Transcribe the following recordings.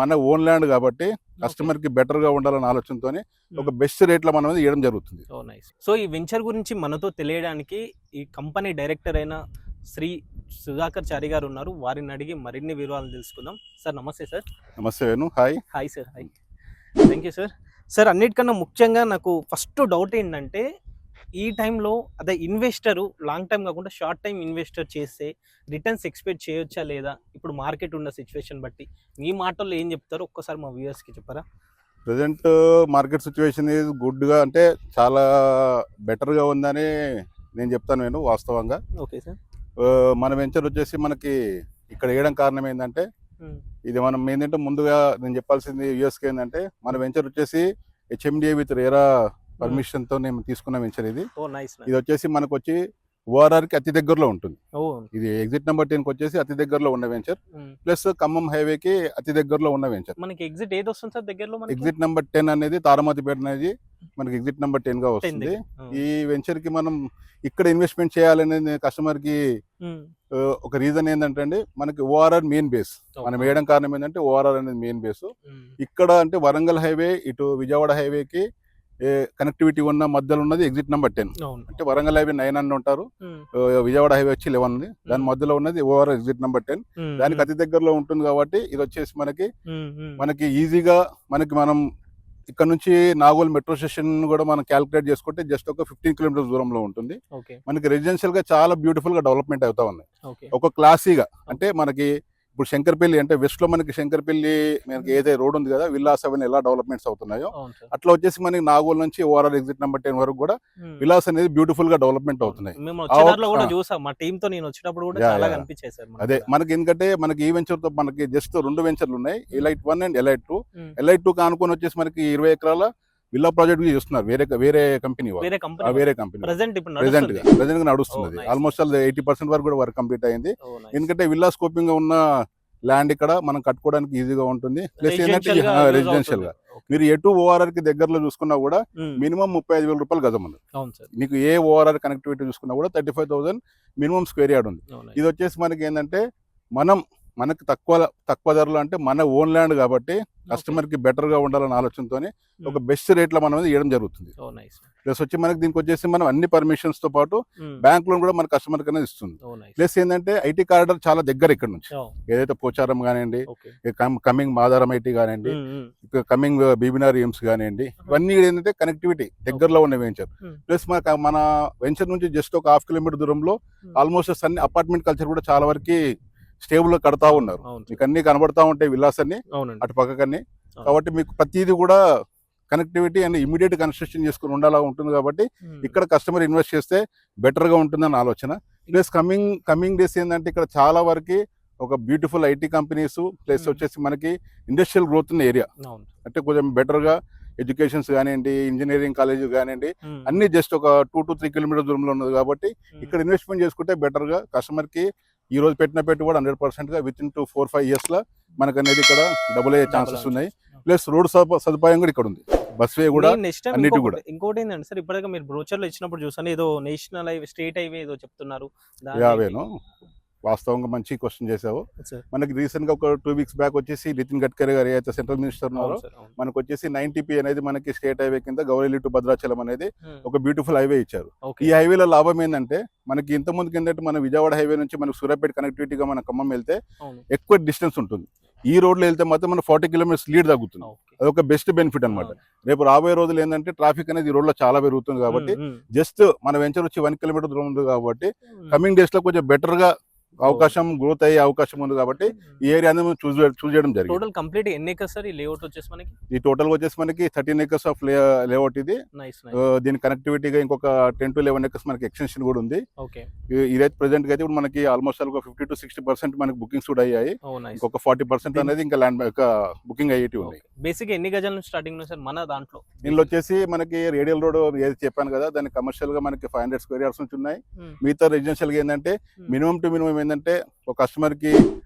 మన own land కాబట్టి customer కి బెటర్ గా ఉండాలన్న ఆలోచనతోనే ఒక బెస్ట్ రేట్ లో మనం ఇవ్వడం జరుగుతుంది. ఓ నైస్. సో ఈ వెంచర్ గురించి మనతో తెలియడానికి ఈ కంపెనీ డైరెక్టర్ అయిన శ్రీ సుధాకర్ చారి గారు ఉన్నారు. వారిని అడిగి మరిన్ని వివరాలు తెలుసుకుందాం. సార్ నమస్తే సార్. నమస్తే Venu. Hi. Hi sir. Hi. Thank you sir. Sir అన్నిటికన్నా ముఖ్యంగా నాకు ఫస్ట్ డౌట్ ఏంటంటే ఈ టైంలో అదే ఇన్వెస్టరు లాంగ్ టైం కాకుండా షార్ట్ టైం ఇన్వెస్టర్ చేస్తే రిటర్న్స్ ఎక్స్పెక్ట్ చేయొచ్చా లేదా? ఇప్పుడు మార్కెట్ ఉన్న సిచ్యువేషన్ బట్టి మీ మాటల్లో ఏం చెప్తారో ఒక్కసారి మా వ్యూవర్స్కి చెప్పారా? ప్రజెంట్ మార్కెట్ సిచ్యువేషన్ ఈజ్ గుడ్గా, అంటే చాలా బెటర్గా ఉందని నేను చెప్తాను నేను వాస్తవంగా. Okay sir. మన వెంచర్ వచ్చేసి మనకి ఇక్కడ వేయడం కారణం ఏంటంటే ఇది మనం ఏంటంటే ముందుగా నేను చెప్పాల్సింది యూఎస్కి ఏంటంటే మన వెంచర్ వచ్చేసి హెచ్ఎండిఏ విత్ రేరా పర్మిషన్తో నేను తీసుకున్న వెంచర్ ఇది. ఇది వచ్చేసి మనకు వచ్చి ఓఆర్ఆర్కి అతి దగ్గరలో ఉంటుంది. ఇది ఎగ్జిట్ నెంబర్ 10 వచ్చేసి అతి దగ్గరలో ఉన్న వెంచర్, ప్లస్ ఖమ్మం హైవేకి అతి దగ్గరలో ఉన్న వెంచర్. మనకి ఎగ్జిట్ ఏది వస్తుంది సార్ దగ్గరలో? ఎగ్జిట్ నెంబర్ 10 అనేది తారమతిపేట అనేది మనకి ఎగ్జిట్ నెంబర్ 10 గా వస్తుంది. ఈ వెంచర్ కి మనం ఇక్కడ ఇన్వెస్ట్మెంట్ చేయాలనేది కస్టమర్ కి ఒక రీజన్ ఏంటంటే అండి, మనకి ఓఆర్ఆర్ మెయిన్ బేస్ మనం వేయడం కారణం ఏంటంటే ఓఆర్ఆర్ అనేది మెయిన్ బేస్. ఇక్కడ అంటే వరంగల్ హైవే ఇటు విజయవాడ హైవేకి కనెక్టివిటీ ఉన్న మధ్యలో ఉన్నది ఎగ్జిట్ నెంబర్ 10. అంటే వరంగల్ హైవే 9 అని ఉంటారు, విజయవాడ హైవే వచ్చి 11 ఉంది. దాని మధ్యలో ఉన్నది ఓవర్ ఎగ్జిట్ నెంబర్ 10. దానికి అతి దగ్గరలో ఉంటుంది కాబట్టి ఇది వచ్చేసి మనకి ఈజీగా మనం ఇక్కడ నుంచి నాగోల్ మెట్రో స్టేషన్ కూడా మనం క్యాలిక్యులేట్ చేసుకుంటే జస్ట్ ఒక 15 కిలోమీటర్స్ దూరంలో ఉంటుంది. మనకి రెసిడెన్షియల్ గా చాలా బ్యూటిఫుల్ గా డెవలప్మెంట్ అవుతా ఉన్నాయి. ఒక క్లాసీగా అంటే మనకి ఇప్పుడు శంకర్పల్లి అంటే వెస్ట్ లో మనకి శంకర్పల్లి మనకి ఏదైతే రోడ్ ఉంది కదా, విల్లాస్ అవన్నీ ఎలా డెవలప్మెంట్స్ అవుతున్నాయో అట్లా వచ్చేసి మనకి నాగోల్ నుంచి ఓఆర్ఆర్ ఎగ్జిట్ నెంబర్ 10 వరకు కూడా విల్లాస్ అనేది బ్యూటిఫుల్ గా డెవలప్మెంట్ అవుతున్నాయి. అదే మనకి ఎందుకంటే మనకి ఈ వెంచర్ తో మనకి జస్ట్ 2 వెంచర్లు ఉన్నాయి, ఎలైట్ 1 అండ్ ఎలైట్ 2. ఎలైట్ 2 కానుకొని వచ్చేసి మనకి 20 ఎకరాల విల్లా ప్రాజెక్ట్ చేస్తున్నారు వేరే కంపెనీ ప్రెసెంట్ గా నడుస్తుంది. ఆల్మోస్ట్ 80% వరకు కూడా వర్క్ కంప్లీట్ అయింది. ఎందుకంటే విల్లా స్కోపింగ్ ఉన్న ల్యాండ్ ఇక్కడ మనం కట్టుకోవడానికి ఈజీగా ఉంటుంది. ప్లస్ ఏంటంటే రెసిడెన్షియల్ గా మీరు ఎటు ఓఆర్ఆర్ కి దగ్గరలో చూసుకున్నా కూడా మినిమం 35,000 రూపాయలు గజం ఉంది. మీకు ఏ ఓఆర్ఆర్ కనెక్టివిటీ చూసుకున్నా కూడా 35,000 మినిమం స్క్వేర్ యార్డ్ ఉంది. ఇది వచ్చేసి మనకి ఏంటంటే మనకి తక్కువ ధరలో అంటే మన ఓన్ ల్యాండ్ కాబట్టి కస్టమర్ కి బెటర్ గా ఉండాలన్న ఆలోచనతోనే ఒక బెస్ట్ రేట్ లో మనం ఇవ్వడం జరుగుతుంది. ప్లస్ వచ్చి మనకి దీనికి వచ్చేసి మనం అన్ని పర్మిషన్స్ తో పాటు బ్యాంక్ లోన్ కూడా మన కస్టమర్ కన్నా ఇస్తుంది. ప్లస్ ఏంటంటే ఐటీ కారిడార్ చాలా దగ్గర ఇక్కడ నుంచి, ఏదైతే పోచారం కానివ్వండి, కమింగ్ మాదారం ఐటీ కానివ్వండి, కమింగ్ బీబీనార్ ఎయిమ్స్ కానివ్వండి, ఇవన్నీ ఏంటంటే కనెక్టివిటీ దగ్గరలో ఉన్న వెంచర్. ప్లస్ మన వెంచర్ నుంచి జస్ట్ ఒక 1/2 కిలోమీటర్ దూరంలో ఆల్మోస్ట్ అన్ని అపార్ట్మెంట్ కల్చర్ కూడా చాలా వరకు స్టేబుల్ గా కడతా ఉన్నారు. మీకు అన్ని కనబడతా ఉంటాయి విల్లాస్ అన్ని అటు పక్కకన్నీ. కాబట్టి మీకు ప్రతిదీ కూడా కనెక్టివిటీ అండ్ ఇమీడియట్ కన్స్ట్రక్షన్ చేసుకుని ఉండాలా ఉంటుంది. కాబట్టి ఇక్కడ కస్టమర్ ఇన్వెస్ట్ చేస్తే బెటర్ గా ఉంటుందని ఆలోచన. ప్లస్ కమింగ్ డేస్ ఏంటంటే ఇక్కడ చాలా వరకు ఒక బ్యూటిఫుల్ ఐటీ కంపెనీస్, ప్లస్ వచ్చేసి మనకి ఇండస్ట్రియల్ గ్రోత్ ఉన్న ఏరియా, అంటే కొంచెం బెటర్ గా ఎడ్యుకేషన్స్ కానివ్వండి, ఇంజనీరింగ్ కాలేజ్ కానివ్వండి, అన్ని జస్ట్ ఒక 2 to 3 కిలోమీటర్ దూరంలో ఉన్నది. కాబట్టి ఇక్కడ ఇన్వెస్ట్మెంట్ చేసుకుంటే బెటర్ గా కస్టమర్ కి ఈ రోజు పెట్టిన పెట్టుబడి 100% గా విత్ ఇన్ 4-5 years లో మనకు అనేది ఇక్కడ డబుల్ అయ్యే ఛాన్సెస్ ఉన్నాయి. ప్లస్ రోడ్ సదుపాయం కూడా ఇక్కడ ఉంది, బస్ వే కూడా అన్నిటి కూడా. ఇంకోటి ఏంటంటే సార్, ఇప్పటికే మీరు బ్రోచర్ లో ఇచ్చినప్పుడు చూసాను ఏదో నేషనల్ హైవే, స్టేట్ హైవే ఏదో చెప్తున్నారు. యావేను వాస్తవంగా మంచి క్వశ్చన్ చేసావు. మనకి రీసెంట్ గా ఒక 2 weeks బ్యాక్ వచ్చేసి నితిన్ గడ్కరీ గారు ఏదైతే సెంట్రల్ మినిస్టర్ ఉన్నారో మనకు వచ్చేసి 90P అనేది మనకి స్టేట్ హైవే కింద గౌరెల్లి టు భద్రాచలం అనేది ఒక బ్యూటిఫుల్ హైవే ఇచ్చారు. ఈ హైవేలో లాభం ఏంటంటే మనకి ఇంత ముందుకు ఏంటంటే మన విజయవాడ హైవే నుంచి మనకు సూర్యాపేట కనెక్టివిటీగా మన ఖమ్మం వెళ్తే ఎక్కువ డిస్టెన్స్ ఉంటుంది. ఈ రోడ్లో వెళ్తే మాత్రం మన 40 kilometers లీడ్ తగ్గుతుంది. అదొక బెస్ట్ బెనిఫిట్ అనమాట. రేపు రాబోయే రోజులు ఏంటంటే ట్రాఫిక్ అనేది ఈ రోడ్ లో చాలా పెరుగుతుంది. కాబట్టి జస్ట్ మన వెంచర్ వచ్చి 1 kilometer దూరం ఉంది. కాబట్టి కమింగ్ డేస్ లో కొంచెం బెటర్ గా అవకాశం గ్రోత్ అయ్యే అవకాశం ఉంది. కాబట్టి ఈ ఏరియా చూస్ చేయడం జరిగింది. టోటల్ కంప్లీట్ ఎన్ని ఎకర్స్ సార్ ఈ లేఅవుట్ వచ్చేసి మనకి? ఈ టోటల్ వచ్చేసి మనకి 13 acres ఆఫ్ లేఅవుట్ ఇది. దీని కనెక్టివిటీగా ఇంకొక 10 to 11 acres మనకి ఎక్స్టెన్షన్ కూడా ఉంది. ఇదైతే ప్రెసెంట్ గా అయితే ఇప్పుడు మనకి ఆల్మోస్ట్ ఒక 50 to 60% మనకి బుకింగ్స్ కూడా అయ్యాయి. ఇంకొక 40% అనేది ఇంకా ల్యాండ్ బుకింగ్ అయ్యేటివి ఉన్నాయి. బేసిక్ ఎన్ని గజాల నుంచి స్టార్టింగ్ సార్ మన దాంట్లో? దీనిలో వచ్చేసి మనకి రేడియల్ రోడ్ ఏది చెప్పాను కదా, దాని కమర్షియల్ గా మనకి 500 square yards నుంచి ఉన్నాయి. మిగతా రెసిడెన్షియల్ గా ఏంటంటే మినిమం టు మినిమం ఏంటంటే ఒక కస్టమర్ కి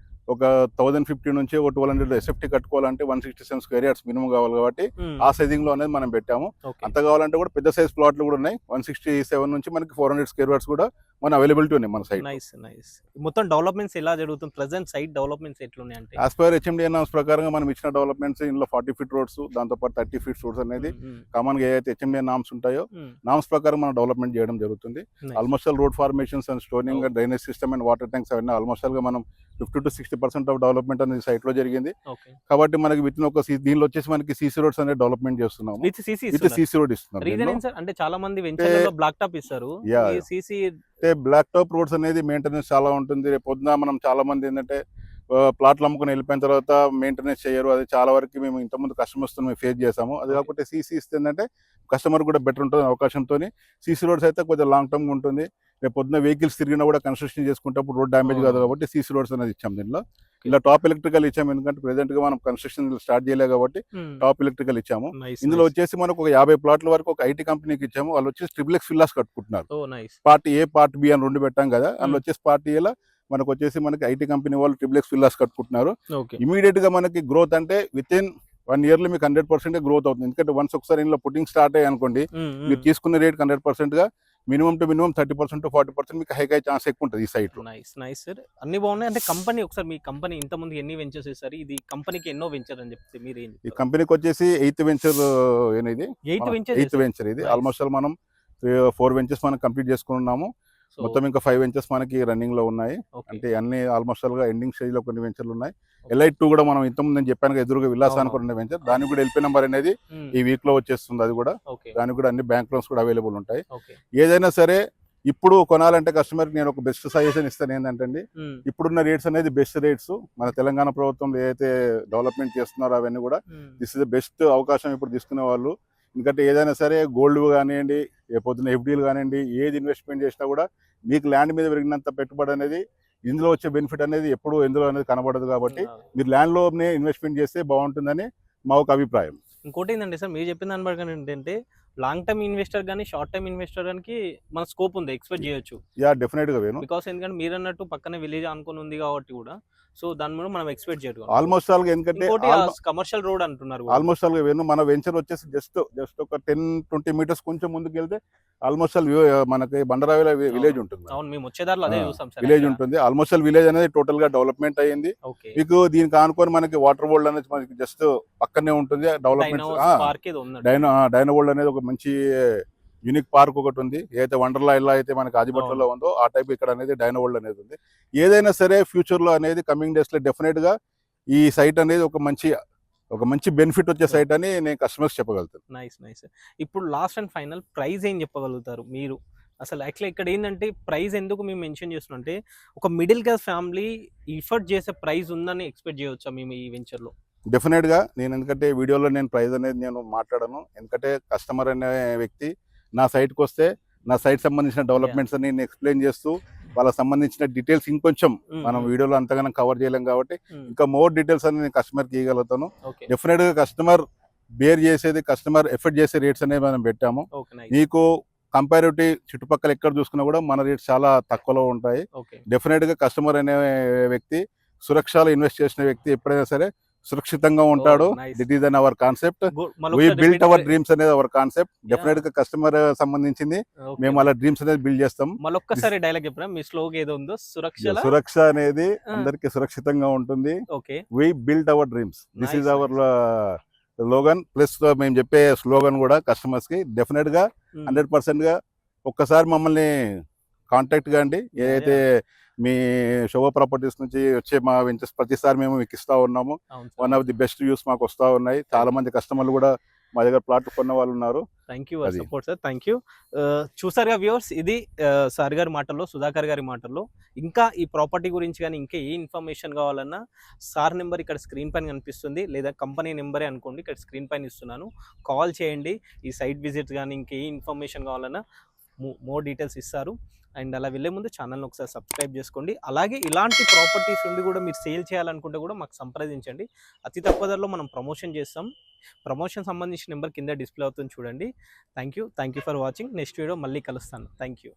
ఒక 1050 నుంచి ఒక 1200 ఎస్ఎఫ్టీ కట్టుకోవాలంటే 167 square yards మినిమం కావాలి. కాబట్టి ఆ సైజింగ్ లో అనేది మనం పెట్టాము. అంత కావాలంటే కూడా పెద్ద సైజ్ ప్లాట్లు కూడా ఉన్నాయి. 167 నుంచి మనకి 400 square yards కూడా మన అవైలబిలిటీ ఉన్నాయి మన సైట్. నైస్. మొత్తం డెవలప్మెంట్స్ ఎలా జరుగుతుంది ప్రెసెంట్ సైట్ డెవలప్మెంట్స్ ఎట్లున్నాయి అంటే యాజ్ పర్ హెచ్ఎండి నామ్స్ ప్రకారంగా మనం ఇచ్చిన డెవలప్మెంట్స్ ఇందులో 40 ఫీట్ రోడ్స్, దాంతోపాటు 30 ఫీట్ రోడ్స్ అనేది కామన్ గా ఏదైతే హెచ్ఎండి నామ్స్ ఉంటాయో నామ్స్ ప్రకారం మనం డెవలప్మెంట్ చేయడం జరుగుతుంది. Almost all road formations and stoning, drainage system and water tanks అవన్నీ ఆల్మోస్ట్ ఆల్ గా మనం 50 to 60% ఆఫ్ డెవలప్మెంట్ అనేది సైట్ లో జరిగింది. కాబట్టి మనకి విత్ ఇన్ ఒక దీనిలో వచ్చేసి మనకి సీసీ రోడ్స్ అనేది డెవలప్మెంట్ చేస్తున్నాము. విత్ సీసీ రోడ్ ఇస్తున్నాం. అంటే చాలా మంది వెంచర్లలో బ్లాక్ టాప్ ఇస్తారు. సీసీ అంటే బ్లాక్ టాప్ రోడ్స్ అనేది మెయింటెనెన్స్ చాలా ఉంటుంది. రేపు పొద్దున మనం చాలా మంది ఏంటంటే ప్లాట్లు అమ్ముకుని వెళ్ళిపోయిన తర్వాత మెయింటెనెన్స్ చేయరు. అది చాలా వరకు మేము ఇంతకుముందు కస్టమర్స్ మేము ఫేస్ చేసాము. అది కాకపోతే సీసీ ఇస్తే ఏంటంటే కస్టమర్ కూడా బెటర్ ఉంటుంది అవకాశంతో. సీసీ రోడ్స్ అయితే కొంచెం లాంగ్ టర్మ్ ఉంటుంది. రేపు పొద్దున వెహికల్స్ తిరిగినా కూడా కన్స్ట్రక్షన్ చేసుకుంటప్పుడు రోడ్ డ్యామేజ్ కాదు కాబట్టి సీసీ రోడ్స్ అనేది ఇచ్చాం. దీనిలో ఇలా టాప్ ఎలక్ట్రికల్ ఇచ్చాము, ఎందుకంటే ప్రెసెంట్ గా మనం కన్స్ట్రక్షన్ స్టార్ట్ చేయలేదు కాబట్టి టాప్ ఎలక్ట్రికల్ ఇచ్చాము. ఇందులో వచ్చేసి మనకు ఒక 50 ప్లాట్ల వరకు ఒక ఐటీ కంపెనీకి ఇచ్చాము. వాళ్ళు వచ్చేసి ట్రిపుల్ విల్లాస్ కట్టుకుంటున్నారు. పార్ట్ ఏ పార్ట్ బి అని 2 పెట్టాం కదా, అందులో వచ్చేసి పార్ట్ ఏలో మనకు వచ్చేసి మనకి ఐటీ కంపెనీ వాళ్ళు ట్రిపుల్ విల్లాస్ కట్టుకుంటున్నారు. ఇమీడియట్ గా మనకి గ్రోత్ అంటే విత్ ఇన్ 1 year లో మీకు 100% గ్రోత్ అవుతుంది. ఎందుకంటే వన్స్ ఒకసారి ఇందులో పుట్టింగ్ స్టార్ట్ అయ్యి అనుకోండి, మీరు తీసుకున్న రేట్ 100% గా మినిమం టు మినిమం 30% to 40% మీకు హైక్ అయ్యే ఛాన్స్ ఎక్కువ ఉంటుంది ఈ సైట్ లో. నైస్ సార్, అన్ని బాగున్నాయి. అంటే కంపెనీ ఒకసారి మీ కంపెనీ ఇంత ముందు ఎన్ని వెంచర్స్ చేస్తారు? ఇది కంపెనీకి ఎన్నో వెంచర్ అని చెప్తే మీరు ఏం ఈ కంపెనీకి వచ్చేసి 8th వెంచర్ అనేది 8th వెంచర్ ఇది. ఆల్మోస్ట్ ఆల్ మనం 4 వెంచర్స్ మనం కంప్లీట్ చేసుకున్నాము. మొత్తం ఇంకా 5 వెంచర్స్ మనకి రన్నింగ్ లో ఉన్నాయి. అంటే అన్ని ఆల్మోస్ట్ ఆల్ గా ఎండింగ్ స్టేజ్ లో కొన్ని వెంచర్లు ఉన్నాయి. ఎలైట్ 2 కూడా మనం ఇంతకుముందు నేను చెప్పాను ఎదురుగా విలాసానికి ఉన్న వెంచర్, దానికి కూడా ఎల్పీ నెంబర్ అనేది ఈ వీక్ లో వచ్చేస్తుంది. అది కూడా దానికి కూడా అన్ని బ్యాంక్ లోన్స్ కూడా అవైలబుల్ ఉంటాయి. ఏదైనా సరే ఇప్పుడు కొనాలంటే కస్టమర్ నేను ఒక బెస్ట్ సజెషన్ ఇస్తాను ఏంటంటే, ఇప్పుడున్న రేట్స్ అనేది బెస్ట్ రేట్స్. మన తెలంగాణ ప్రభుత్వం ఏదైతే డెవలప్మెంట్ చేస్తున్నారో అవన్నీ కూడా దిస్ ఇస్ ద బెస్ట్ అవకాశం ఇప్పుడు తీసుకునే వాళ్ళు. ఎందుకంటే ఏదైనా సరే గోల్డ్ కానివ్వండి, పొద్దున్న ఎఫ్డీలు కానివ్వండి, ఏది ఇన్వెస్ట్మెంట్ చేసినా కూడా మీకు ల్యాండ్ మీద పెరిగినంత పెట్టుబడి అనేది ఇందులో వచ్చే బెనిఫిట్ అనేది ఎప్పుడు ఎందులో అనేది కనబడదు. కాబట్టి మీరు ల్యాండ్ లోనే ఇన్వెస్ట్మెంట్ చేస్తే బాగుంటుందని మా ఒక అభిప్రాయం. ఇంకోటి ఏంటంటే సార్, మీరు చెప్పిన దాని ప్రకారం ఏంటంటే లాంగ్ టర్మ్ ఇన్వెస్టర్ కానీ షార్ట్ టర్మ్ ఇన్వెస్టర్ కానీ మన స్కోప్ ఉంది, ఎక్స్పెక్ట్ చేయొచ్చు. డెఫినెట్ గా వేను. బికాస్ ఎందుకంటే మీరు అన్నట్టు పక్కన విలేజ్ అనుకుని ఉంది కాబట్టి కూడా, సో దాని మీద మనం ఎక్స్పెక్ట్ చేయడం ఆల్మోస్ట్ ఆల్ గా. ఎందుకంటే కమర్షియల్ రోడ్ అంటున్నారు. ఆల్మోస్ట్ ఆల్ గా వేను. మన వెంచర్ వచ్చేసి జస్ట్ ఒక 10-20 మీటర్స్ కొంచెం ముందుకు వెళ్తే ఆల్మోస్ట్ ఆల్ మనకి బండరావిల విలేజ్ ఉంటుంది. అవును, మేము వచ్చేదారిలో అదే చూసాం సార్. విలేజ్ ఉంటుంది. ఆల్మోస్ట్ ఆల్ విలేజ్ అనేది టోటల్ గా డెవలప్మెంట్ అయ్యింది. మీకు దీనికి ఆనుకొని మనకి వాటర్ వరల్డ్ అనేది మనకి జస్ట్ పక్కనే ఉంటుంది. డెవలప్మెంట్ డైనో వరల్డ్ అనేది ఒక మంచి యూనిక్ పార్క్ ఒకటి ఉంది. ఏదైతే వండర్లా ఇలా అయితే మనకి ఆదిపట్లలో ఉందో ఆ టైప్ ఇక్కడ అనేది డైనో వరల్డ్ అనేది ఉంది. ఏదైనా సరే ఫ్యూచర్ లో అనేది కమింగ్ డేస్ లో డెఫినెట్ గా ఈ సైట్ అనేది ఒక మంచి బెనిఫిట్ వచ్చే సైట్ అని నేను కస్టమర్స్ చెప్పగలుగుతాను. నైస్. ఇప్పుడు లాస్ట్ అండ్ ఫైనల్ ప్రైస్ ఏం చెప్పగలుగుతారు మీరు? అసలు యాక్చువల్లీ ఇక్కడ ఏంటంటే ప్రైస్ ఎందుకు మేము మెన్షన్ చేస్తున్నాం అంటే, ఒక మిడిల్ క్లాస్ ఫ్యామిలీ ఇఫర్ట్ చేసే ప్రైస్ ఉందని ఎక్స్పెక్ట్ చేయవచ్చా మేము ఈ వెంచర్లో? డెఫినెట్ గా. నేను ఎందుకంటే వీడియోలో నేను ప్రైస్ అనేది నేను మాట్లాడను. ఎందుకంటే కస్టమర్ అనే వ్యక్తి నా సైట్కి వస్తే నా సైట్ సంబంధించిన డెవలప్మెంట్స్ అని నేను ఎక్స్ప్లెయిన్ చేస్తూ వాళ్ళకి సంబంధించిన డీటెయిల్స్ ఇంకొంచెం మనం వీడియోలో అంతగానో కవర్ చేయలేం కాబట్టి ఇంకా మోర్ డీటెయిల్స్ అని నేను కస్టమర్కి ఇవ్వగలుగుతాను. డెఫినెట్ గా కస్టమర్ బేర్ చేసేది, కస్టమర్ ఎఫర్ట్ చేసే రేట్స్ అనేవి మనం పెట్టాము. మీకు కంపారిటివ్ చుట్టుపక్కల ఎక్కడ చూసుకున్నా కూడా మన రేట్స్ చాలా తక్కువలో ఉంటాయి. డెఫినెట్ గా కస్టమర్ అనే వ్యక్తి సురక్షలో ఇన్వెస్ట్ చేసిన వ్యక్తి ఎప్పుడైనా సరే సురక్షితంగా ఉంటాడు. That is an our concept. We built our dreams అనేది అవర్ కాన్సెప్ట్. డెఫినెట్ గా కస్టమర్ సంబంధించింది మేము అలా డ్రీమ్స్ అనేది బిల్డ్ చేస్తాం. మళ్ళొక్కసారి డైలాగ్ చెప్పరా, మీ స్లోగన్ ఏదో ఉందో, సురక్ష అనేది అందరికి సురక్షితంగా ఉంటుంది. We built our dreams, this is our slogan. Plus మేము చెప్పే స్లోగన్ కూడా కస్టమర్స్ కి డెఫినెట్ గా 100% గా ఒక్కసారి మమ్మల్ని కాంటాక్ట్ కాండి. ఏదైతే మీ శోభ ప్రాపర్టీస్ నుంచి వచ్చే మా వెంచర్స్ ప్రతిసారి మేము మీకు ఇస్తా ఉన్నాము. One of the best views మాకు వస్తా ఉన్నాయి. చాలా మంది కస్టమర్లు కూడా మా దగ్గర ప్లాట్ కొన్న వాళ్ళు ఉన్నారు. Thank you support sir, thank you. చూసారుగా వ్యూవర్స్, ఇది సార్ గారి మాటల్లో, సుధాకర్ గారి మాటల్లో. ఇంకా ఈ ప్రాపర్టీ గురించి కానీ ఇంకా ఏ ఇన్ఫర్మేషన్ కావాలన్నా సార్ నెంబర్ ఇక్కడ స్క్రీన్ పైన కనిపిస్తుంది, లేదా కంపెనీ నెంబరే అనుకోండి ఇక్కడ స్క్రీన్ పైన ఇస్తున్నాను. కాల్ చేయండి. ఈ సైట్ విజిట్ కానీ ఇంకే ఇన్ఫర్మేషన్ కావాలన్నా మోర్ డీటెయిల్స్ ఇస్తారు. అండ్ అలా వెళ్ళే ముందు ఛానల్ని ఒకసారి సబ్స్క్రైబ్ చేసుకోండి. అలాగే ఇలాంటి ప్రాపర్టీస్ ఉండి కూడా మీరు సేల్ చేయాలనుకుంటే కూడా మాకు సంప్రదించండి. అతి తక్కువ ధరలో మనం ప్రమోషన్ చేస్తాం. ప్రమోషన్ సంబంధించిన నెంబర్ కింద డిస్ప్లే అవుతుంది, చూడండి. Thank you for watching. Next video మళ్ళీ కలుస్తాను. Thank you.